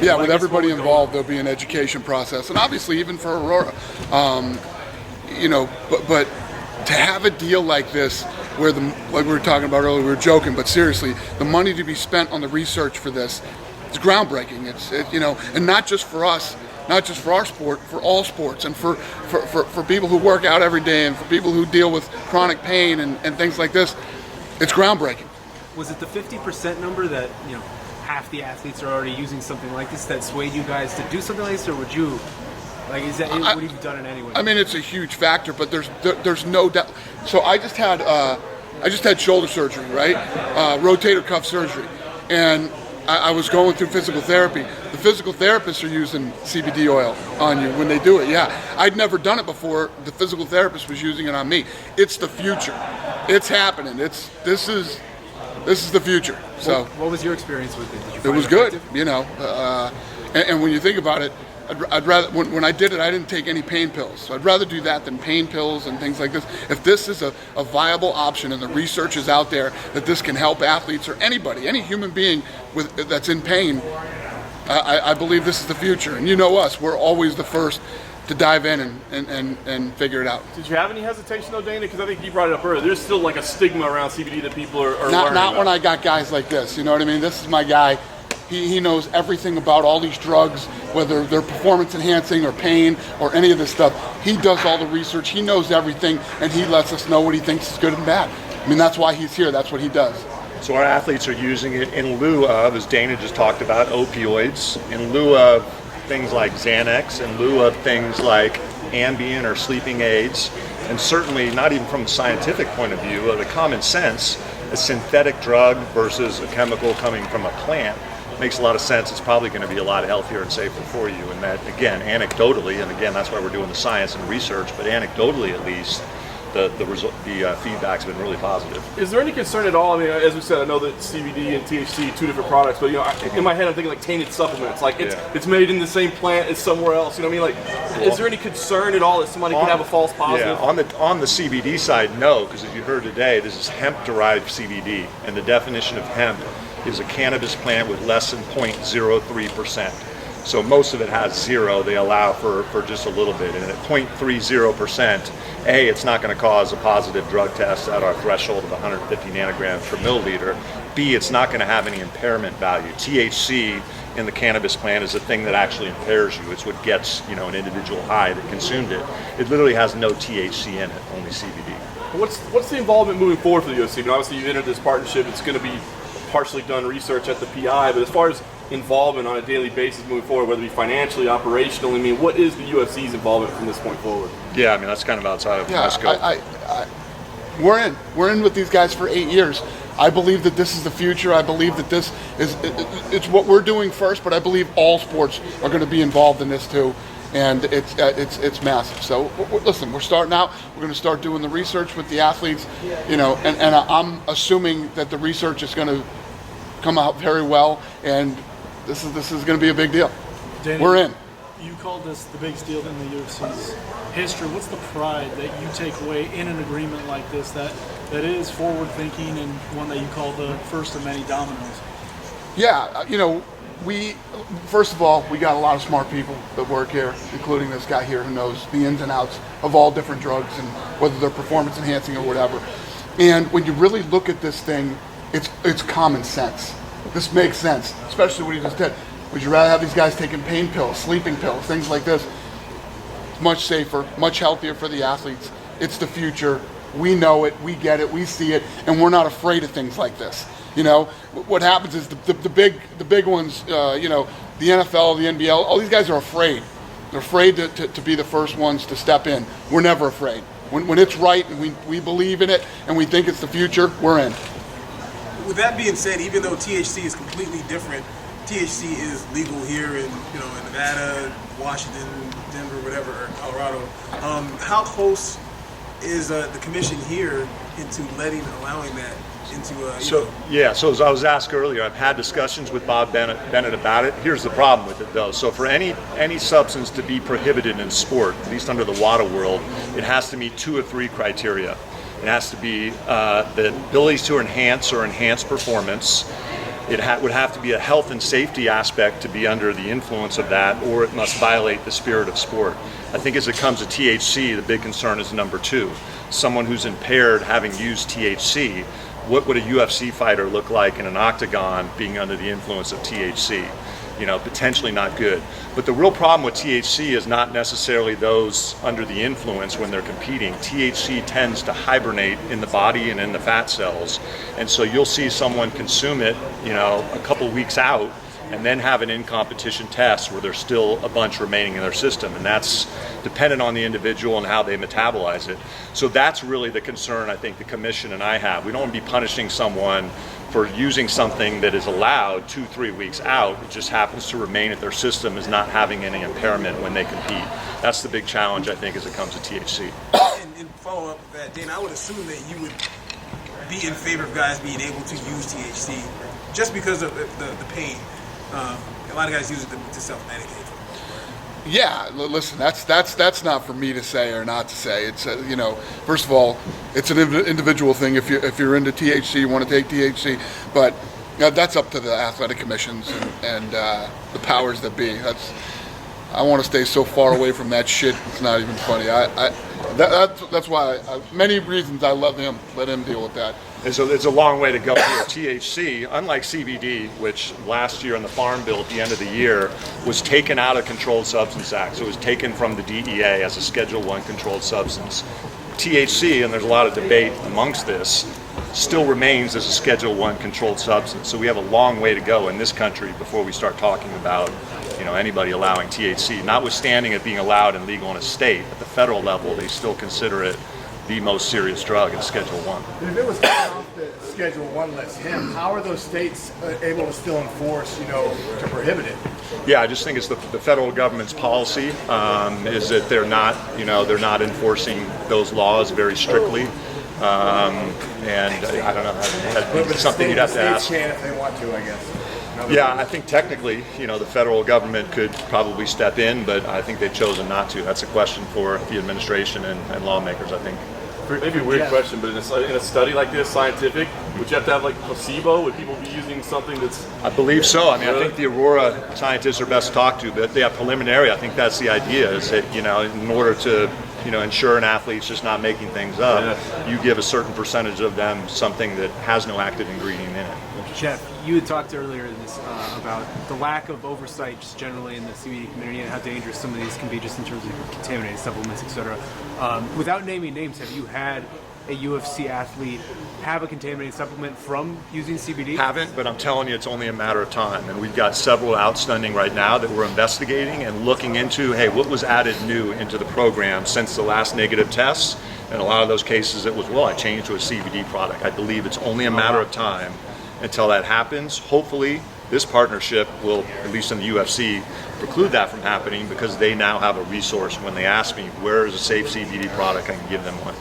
Yeah, with everybody involved, there'll be an education process, and obviously even for Aurora, but to have a deal like this, where like we were talking about earlier, we were joking, but seriously, the money to be spent on the research for this, it's groundbreaking. And not just for us, not just for our sport, for all sports, and for people who work out every day, and for people who deal with chronic pain and things like this, it's groundbreaking. Was it the 50% number that half the athletes are already using something like this that swayed you guys to do something like this, or would you? Would you have done it anyway? I mean, it's a huge factor, but there's no doubt. So I just had shoulder surgery, right? Rotator cuff surgery, and I was going through physical therapy. The physical therapists are using CBD oil on you when they do it. Yeah, I'd never done it before. The physical therapist was using it on me. It's the future. It's happening. This is the future. So, what was your experience with it? Did you find it was good, and when you think about it, I'd rather, when I did it, I didn't take any pain pills. So I'd rather do that than pain pills and things like this. If this is a viable option and the research is out there that this can help athletes or anybody, any human being that's in pain, I believe this is the future. And us, we're always the first to dive in and figure it out. Did you have any hesitation though, Dana? Because I think you brought it up earlier. There's still like a stigma around CBD that people are worried about. Not when I got guys like this. You know what I mean? This is my guy. He knows everything about all these drugs, whether they're performance enhancing or pain or any of this stuff. He does all the research. He knows everything, and he lets us know what he thinks is good and bad. I mean, that's why he's here. That's what he does. So our athletes are using it in lieu of, as Dana just talked about, opioids, in lieu of things like Xanax, in lieu of things like Ambien or sleeping aids, and certainly not even from a scientific point of view, of the common sense, a synthetic drug versus a chemical coming from a plant makes a lot of sense. It's probably going to be a lot healthier and safer for you. And that, again, anecdotally, and again, that's why we're doing the science and research, but anecdotally at least, the feedback's been really positive. Is there any concern at all? I mean, as we said, I know that CBD and THC, two different products, but in my head, I'm thinking like tainted supplements. Like it's made in the same plant as somewhere else. You know what I mean? Like, is there any concern at all that somebody could have a false positive? Yeah, on the CBD side, no, because as you heard today, this is hemp-derived CBD, and the definition of hemp is a cannabis plant with less than 0.03%. So most of it has zero. They allow for just a little bit. And at 0.30%, A, it's not going to cause a positive drug test at our threshold of 150 nanograms per milliliter. B, it's not going to have any impairment value. THC in the cannabis plant is the thing that actually impairs you. It's what gets an individual high that consumed it. It literally has no THC in it, only CBD. What's the involvement moving forward for the UFC? I mean, obviously, you've entered this partnership. It's going to be partially done research at the PI, but as far as involvement on a daily basis moving forward, whether it be financially, operationally, I mean, what is the UFC's involvement from this point forward? Yeah, I mean, that's kind of outside of my scope. We're in with these guys for 8 years. I believe that this is the future. I believe that this is it's what we're doing first, but I believe all sports are going to be involved in this too, and it's massive. So listen, we're starting out. We're going to start doing the research with the athletes, and I'm assuming that the research is going to come out very well, and this is going to be a big deal. Danny, we're in. You called this the biggest deal in the UFC's history. What's the pride that you take away in an agreement like this that is forward-thinking and one that you call the first of many dominoes? Yeah, we first of all, we got a lot of smart people that work here, including this guy here who knows the ins and outs of all different drugs and whether they're performance enhancing or whatever. And when you really look at this thing, it's common sense. This makes sense, especially what he just did. Would you rather have these guys taking pain pills, sleeping pills, things like this? It's much safer, much healthier for the athletes. It's the future. We know it, we get it, we see it, and we're not afraid of things like this. What happens is the big ones, the NFL, the NBL, all these guys are afraid. They're afraid to be the first ones to step in. We're never afraid. When it's right and we believe in it and we think it's the future, we're in. With that being said, even though THC is completely different, THC is legal here in Nevada, Washington, Denver, whatever, or Colorado. How close is the commission here into allowing that into? So as I was asked earlier, I've had discussions with Bob Bennett about it. Here's the problem with it, though. So for any substance to be prohibited in sport, at least under the WADA world, it has to meet 2 or 3 criteria. It has to be the ability to enhance performance. it would have to be a health and safety aspect to be under the influence of that, or it must violate the spirit of sport. I think as it comes to THC, the big concern is number two. Someone who's impaired having used THC, what would a UFC fighter look like in an octagon being under the influence of THC? You know, potentially not good. But the real problem with THC is not necessarily those under the influence when they're competing. THC tends to hibernate in the body and in the fat cells. And so you'll see someone consume it, you know, a couple weeks out and then have an in-competition test where there's still a bunch remaining in their system. And that's dependent on the individual and how they metabolize it. So that's really the concern I think the commission and I have. We don't want to be punishing someone for using something that is allowed 2-3 weeks out. It just happens to remain at their system as not having any impairment when they compete. That's the big challenge, I think, as it comes to THC. And follow up with that, Dana, I would assume that you would be in favor of guys being able to use THC just because of the pain. A lot of guys use it to self-medicate. Yeah, listen, that's not for me to say or not to say. It's you know, first of all, it's an individual thing. If you're into THC, you want to take THC, but that's up to the athletic commissions and the powers that be. I want to stay so far away from that shit. It's not even funny. That's why many reasons I love him. Let him deal with that. And so it's a long way to go here. THC, unlike CBD, which last year in the Farm Bill at the end of the year was taken out of Controlled Substance Act. So it was taken from the DEA as a Schedule I controlled substance. THC, and there's a lot of debate amongst this, still remains as a Schedule I controlled substance. So we have a long way to go in this country before we start talking about, you know, anybody allowing THC. Notwithstanding it being allowed and legal in a state, at the federal level, they still consider it the most serious drug in Schedule I. If it was taken off the Schedule I list, how are those states able to still enforce, you know, to prohibit it? Yeah, I just think it's the federal government's policy is that they're not enforcing those laws very strictly. And I don't know, that's something you'd have to ask. States can if they want to, I guess. Yeah, I think technically, you know, the federal government could probably step in, but I think they've chosen not to. That's a question for the administration and lawmakers, I think. Maybe a weird question, but in a study like this, scientific, would you have to have like placebo? Would people be using something that's... I believe so. I mean, Really? I think the Aurora scientists are best talked to, but they have preliminary. I think that's the idea, is that, you know, in order to, you know, ensure an athlete's just not making things up, you give a certain percentage of them something that has no active ingredient in it. Jeff, you had talked earlier in this about the lack of oversight just generally in the CBD community and how dangerous some of these can be just in terms of contaminated supplements, etc. Without naming names, have you had a UFC athlete have a contaminated supplement from using CBD? Haven't, but I'm telling you, it's only a matter of time. And we've got several outstanding right now that we're investigating and looking into, hey, what was added new into the program since the last negative tests? And a lot of those cases, it was, well, I changed to a CBD product. I believe it's only a matter of time until that happens. Hopefully, this partnership will, at least in the UFC, preclude that from happening because they now have a resource when they ask me, where is a safe CBD product, I can give them one.